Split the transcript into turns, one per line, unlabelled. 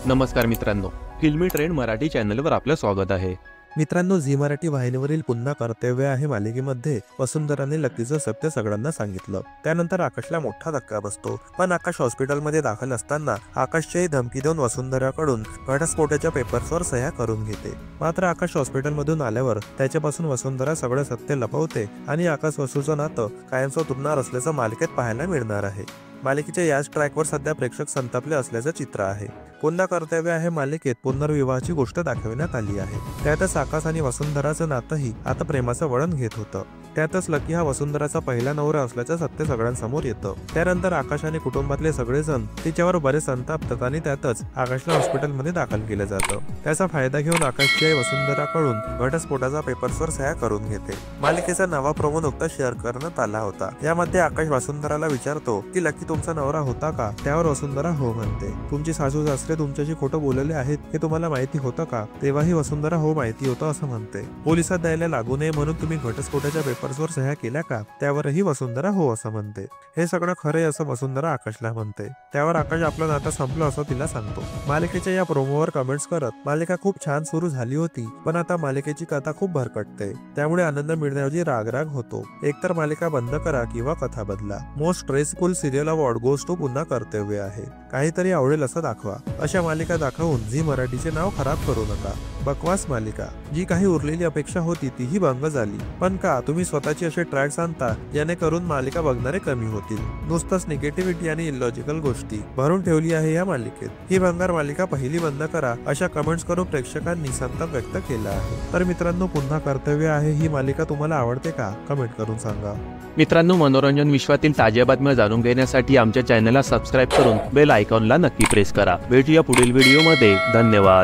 नमस्कार मित्रांनो, फिल्मी ट्रेंड मराठी चॅनलवर आपलं स्वागत आहे.
मित्रांनो, झी मराठी वाहिनीवरील पुन्हा कर्तव्य आहे मालिकेमध्ये वसुंधराने लकीचं सत्य सगळ्यांना सांगितलं. त्यानंतर आकाशला मोठा धक्का बसतो. पण आकाश हॉस्पिटलमध्ये दाखल असताना आकाशची धमकी देऊन वसुंधराकडून घटस्फोटाच्या पेपर्सवर सह्या करून घेते. मात्र आकाश हॉस्पिटलमधून आल्यावर त्याच्यापासून वसुंधरा सगळं सत्य लपवते आणि आकाश वसूचं नातं कायमचं तुटणार असल्याचं मालिकेत पाहायला मिळणार आहे. मालिकेच्या याच ट्रॅकवर सध्या प्रेक्षक संतापले असल्याचं चित्र आहे. पुन्हा कर्तव्य आहे मालिकेत पुनर्विवाहाची गोष्ट दाखविण्यात आली आहे. त्यातच आकाश आणि वसुंधराचं नातंही आता प्रेमाचं वळण घेत होतं. त्यातच लकी हा वसुंधराचा पहिला नवरा असल्याचं सत्य सगळ्यांसमोर येतं. त्यानंतर आकाश आणि कुटुंबातले सगळेजण तिच्यावर बरेच संतापतात आणि त्यातच आकाशला हॉस्पिटलमध्ये दाखल केलं जातं. त्याचा फायदा घेऊन आकाशची आई वसुंधराकडून घटस्फोटाचा पेपर्सवर सह्या करून घेते. मालिकेचा नवा प्रोमो नुकताच शेअर करण्यात आला होता. यामध्ये आकाश वसुंधराला विचारतो की लकी तुमचा नवरा होता का? त्यावर वसुंधरा हो म्हणते. तुमची सासू सासरे तुमच्याशी खोटं बोलले आहेत हे तुम्हाला माहिती होतं का? तेव्हाही वसुंधरा हो माहिती होतं असं म्हणते. पोलिसात द्यायला लागू नये म्हणून तुम्ही घटस्फोटाच्या पेपर्सवर सह्या केल्या का? त्यावरही वसुंधरा हो असं म्हणते. हे सगळं खरंय असं वसुंधरा आकाशला म्हणते. त्यावर आकाश आपलं नातं संपलं असं तिला सांगतो. मालिकेच्या या प्रोमोवर कमेंट्स करत मालिका खूप छान सुरू झाली होती, पण आता मालिकेची कथा खूप भरकटते. त्यामुळे आनंद मिळण्याऐवजी रागराग होतो. एकतर मालिका बंद करा किंवा कथा बदला. Most stressful serial of goes to पुन्हा कर्तव्य आहे. काहीतरी आवडेल असं दाखवा. अशा मालिका दाखवून झी मराठीचे नाव खराब करू नका. बकवास मालिका, जी काही उरलेली अपेक्षा होती तीही भंग झाली. पण का तुम्ही स्वतःची असे ट्रॅक्स आणता जेणेकरून मालिका बघणारे कमी होतील? नुसतंच निगेटिव्हिटी आणि इलॉजिकल गोष्टी भरून ठेवली आहे या मालिकेत. ही भंगार मालिका पहिली बंद करा अशा कमेंट्स करून प्रेक्षकांनी संताप व्यक्त केला आहे. तर मित्रांनो, पुन्हा कर्तव्य आहे ही मालिका तुम्हाला आवडते का? कमेंट करून सांगा.
मित्रांनो, मनोरंजन विश्वातील ताज्या बातम्या जाणून घेण्यासाठी आमच्या चॅनलला सबस्क्राईब करून बेल आयकॉनला नक्की प्रेस करा. भेटूया पुढील व्हिडिओमध्ये. धन्यवाद.